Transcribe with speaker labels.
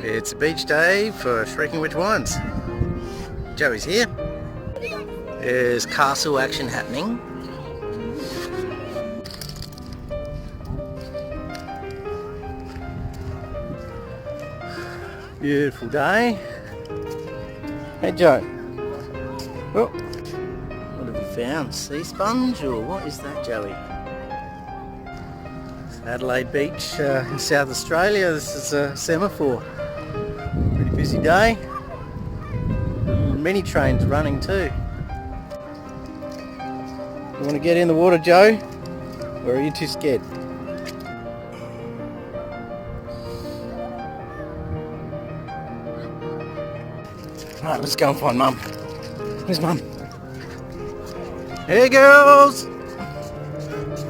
Speaker 1: It's a beach day for Shrieking Witch Wines. Joey's here. There's castle action happening. Beautiful day. Hey Joe. Oh, what have you found? Sea sponge or what is that, Joey? It's Adelaide Beach in South Australia. This is a semaphore. Pretty busy day. Many trains running too. You want to get in the water, Joe? Or are you too scared? Right, let's go and find Mum. Where's Mum? Hey girls!